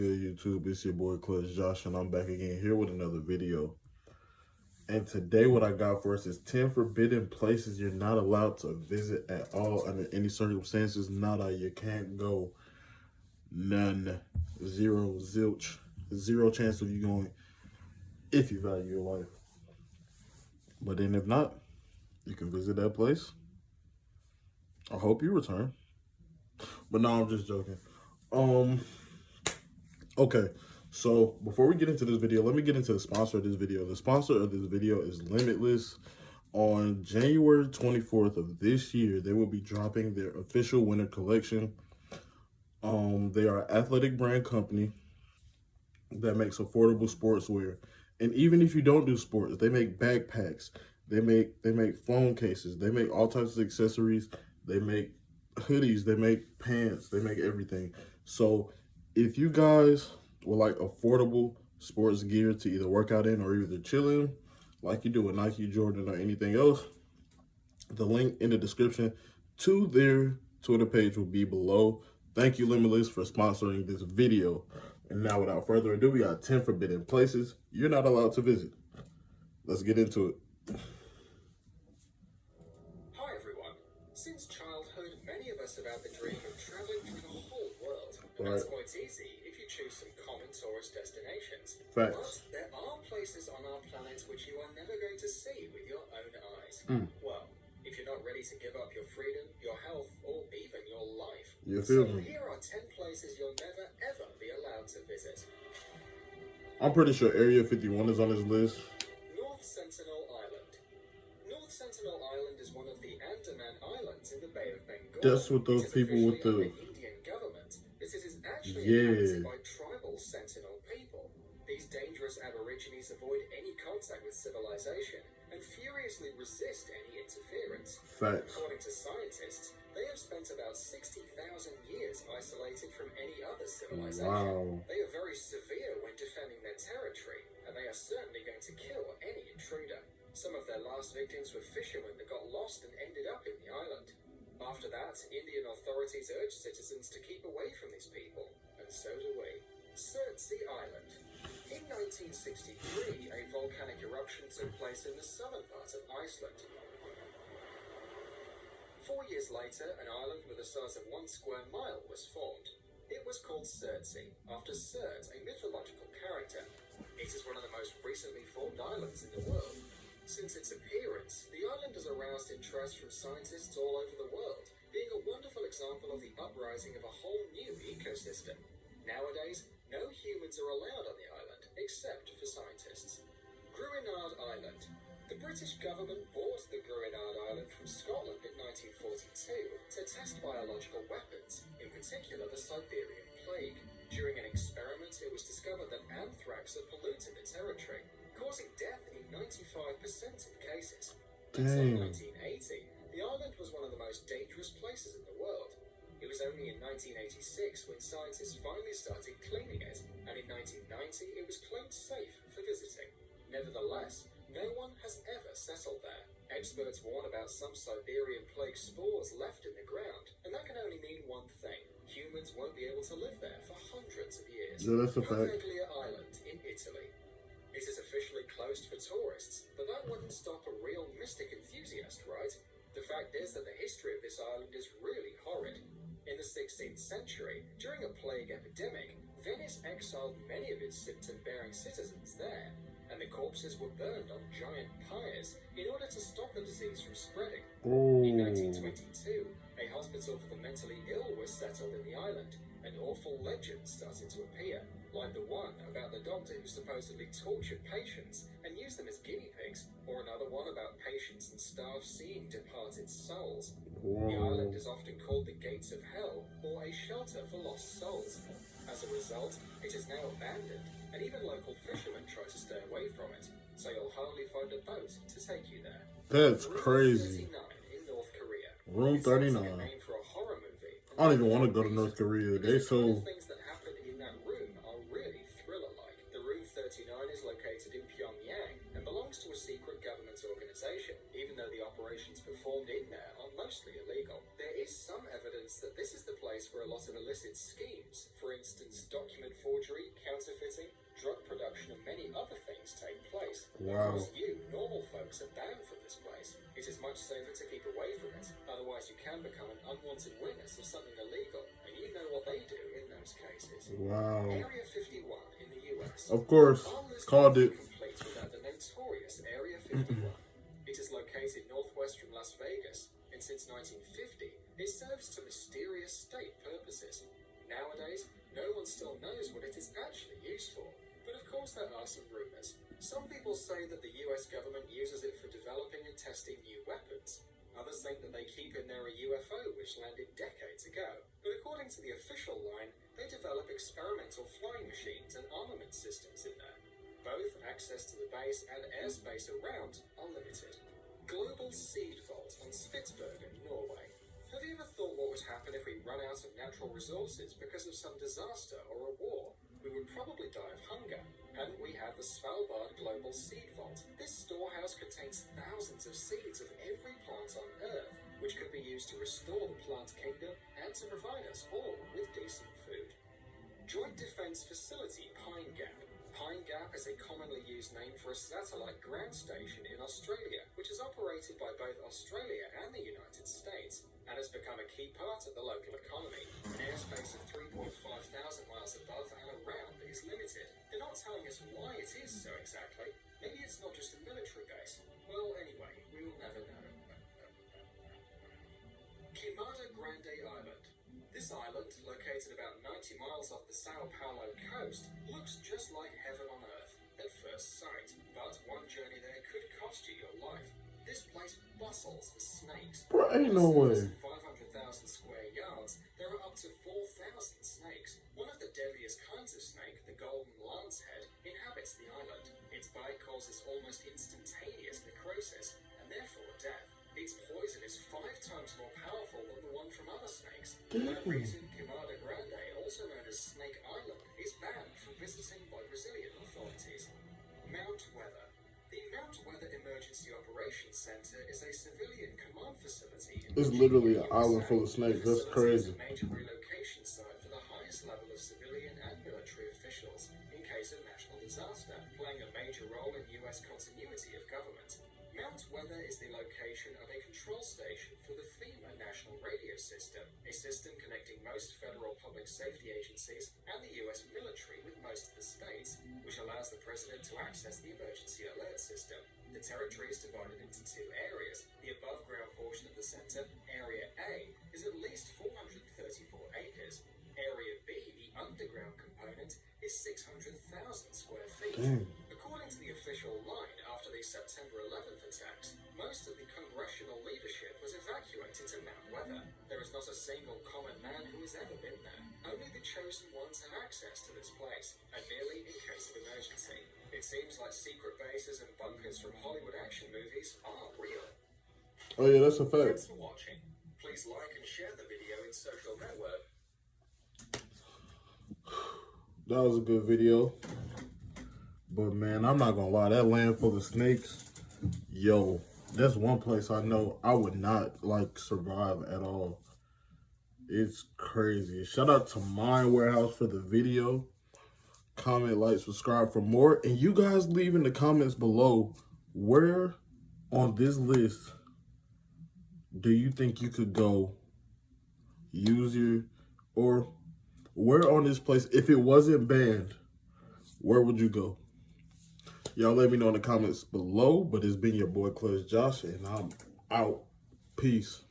good, YouTube? It's your boy Clutch Josh, and I'm back again here with another video. And today what I got for us is 10 forbidden places you're not allowed to visit at all under any circumstances. Nada, you can't go. None. Zero, zilch. Zero chance of you going if you value your life. But then if not, you can visit that place. I hope you return. But no, I'm just joking. Okay, so before we get into this video, let me get into the sponsor of this video. The sponsor of this video is Limitless. On January 24th of this year, they will be dropping their official winter collection. They are an athletic brand company that makes affordable sportswear. And even if you don't do sports, they make backpacks, they make phone cases, they make all types of accessories, they make hoodies, they make pants, they make everything. So if you guys would like affordable sports gear to either work out in or either chill in, like you do with Nike, Jordan, or anything else, the link in the description to their Twitter page will be below. Thank you, Limitless, for sponsoring this video. And now, without further ado, we got 10 forbidden places you're not allowed to visit. Let's get into it. Hi, everyone. Since childhood, many of us have had the dream of traveling through the whole world. And that's quite easy if you choose some common tourist destinations. Facts. But there are places on our planet which you are never going to see with your own eyes. Well, if you're not ready to give up your freedom, your health, or even your life. So here are 10 places you'll never, ever be allowed to visit. I'm pretty sure Area 51 is on this list. North Sentinel Island. North Sentinel Island is one of the Andaman Islands in the Bay of Bengal. That's what those people with the Indian government. This is actually inhabited by tribal Sentinel people. These dangerous aborigines avoid any contact with civilization and furiously resist any interference. Facts. According to scientists, they have spent about 60,000 years isolated from any other civilization. Wow. They are very severe when defending their territory, and they are certainly going to kill any intruder. Some of their last victims were fishermen that got lost and ended up in the island. After that, Indian authorities urged citizens to keep away from these people, and so do we. Svitsberg Island. In 1963, a volcanic eruption took place in the southern part of Iceland. 4 years later, an island with a size of 1 square mile was formed. It was called Svitsberg, after Surt, a mythological character. It is one of the most recently formed islands in the world. Since its appearance, the island has aroused interest from scientists all over the world, being a wonderful example of the uprising of a whole new ecosystem. Nowadays, no humans are allowed on the island, except for scientists. Gruinard Island. The British government bought the Gruinard Island from Scotland in 1942 to test biological weapons, in particular the Siberian plague. During an experiment, it was discovered that anthrax had polluted the territory, causing death in 95% of cases. Until 1980, the island was one of the most dangerous places in the world. It was only in 1986 when scientists finally started cleaning it, and in 1990 it was claimed safe for visiting. Nevertheless, no one has ever settled there. Experts warn about some Siberian plague spores left in the ground, and that can only mean one thing. Humans won't be able to live there for hundreds of years. Yeah, that's a fact. Puglia Island in Italy. It is officially closed for tourists, but that wouldn't stop a real mystic enthusiast, right? The fact is that the history of this island is really horrid. In the 16th century, during a plague epidemic, Venice exiled many of its symptom-bearing citizens there, and the corpses were burned on giant pyres in order to stop the disease from spreading. In 1922, a hospital for the mentally ill was settled in the island, and awful legends started to appear, like the one about the doctor who supposedly tortured patients and used them as guinea pigs, or another one about patients and staff seeing departed souls. The island is often called the Gates of Hell, or a shelter for lost souls. As a result, it is now abandoned, and even local fishermen try to stay away from it, so you'll hardly find a boat to take you there. That's crazy. Room 39 in North Korea. Room 39. Like a name for a horror movie. I don't even want to go to North Korea. They so... things that happen in that room are really thriller-like. The Room 39 is located in Pyongyang and belongs to a secret government organization, even though the operations performed in there are mostly illegal. There is some evidence that this is the place for a lot of illicit schemes. For instance, document forgery forgery, counterfeiting, drug production, and many other things take place. Wow. Of course, you, normal folks, are banned from this place. It is much safer to keep away from it. Otherwise, you can become an unwanted witness of something illegal, and you know what they do in those cases. Wow. Area 51 in the US. Of course, called it. Complete without the notorious Area 51. It is located northwest from Las Vegas, and since 1950, it serves to mysterious state purposes. Nowadays, no one still knows what it is actually used for. But of course there are some rumors. Some people say that the US government uses it for developing and testing new weapons. Others think that they keep in there a UFO which landed decades ago. But according to the official line, they develop experimental flying machines and armament systems in there. Both access to the base and airspace around are limited. Global Seed Vault on Svitsberg in Norway. Have you ever thought what would happen if we run out of natural resources because of some disaster or a war? We would probably die of hunger. And we have the Svalbard Global Seed Vault. This storehouse contains thousands of seeds of every plant on Earth, which could be used to restore the plant kingdom and to provide us all with decent food. Joint Defense Facility Pine Gap. Pine Gap is a commonly used name for a satellite ground station in Australia, which is operated by both Australia and the United States, and has become a key part of the local economy. An airspace of 3,500 miles above and around is limited. They're not telling us why it is so exactly. Maybe it's not just a military base. Well, anyway, we will never know. Kimada Grande Island. This island, located about 90 miles off the Sao Paulo coast, looks just like heaven on earth at first sight. But one journey there could cost you your life. This place bustles with snakes. Bro, ain't no way. 500,000 square yards, there are up to 4,000 snakes. One of the deadliest kinds of snake, the golden lancehead, inhabits the island. Its bite causes almost instantaneous necrosis, and therefore death. Its poison is 5 times more powerful than the one from other snakes. For that reason, Kimada Grande, also known as Snake Island, is banned from visiting by Brazilian authorities. Mount Weather. The Mount Weather Emergency Operations Center is a civilian command facility. It's literally an island full of snakes. That's crazy. It's a major relocation site for the highest level of civilian and military officials in case of national disaster, playing a major role in U.S. continuity of government. Mount Weather is the location of a control station for the FEMA National Radio System, a system connecting most federal public safety agencies and the U.S. military with most of the states, which allows the president to access the emergency alert system. The territory is divided into 2 areas. The above-ground portion of the center, Area A, is at least 434 acres. Area B, the underground component, is 600,000 square feet. According to the official line, after the September 11th attacks, most of the congressional leadership was evacuated to Mount Weather. There is not a single common man who has ever been there. Only the chosen ones have access to this place, and merely in case of emergency. It seems like secret bases and bunkers from Hollywood action movies are real. Oh yeah, that's a fact. Thanks for watching. Please like and share the video in social network. That was a good video. But man, I'm not gonna lie, that land full of snakes, yo, that's one place I know I would not like survive at all. It's crazy. Shout out to Mine Warehouse for the video. Comment, like, subscribe for more. And you guys leave in the comments below, where on this list do you think you could go use your, or where on this place, if it wasn't banned, where would you go? Y'all let me know in the comments below. But it's been your boy Clutch Josh, and I'm out. Peace.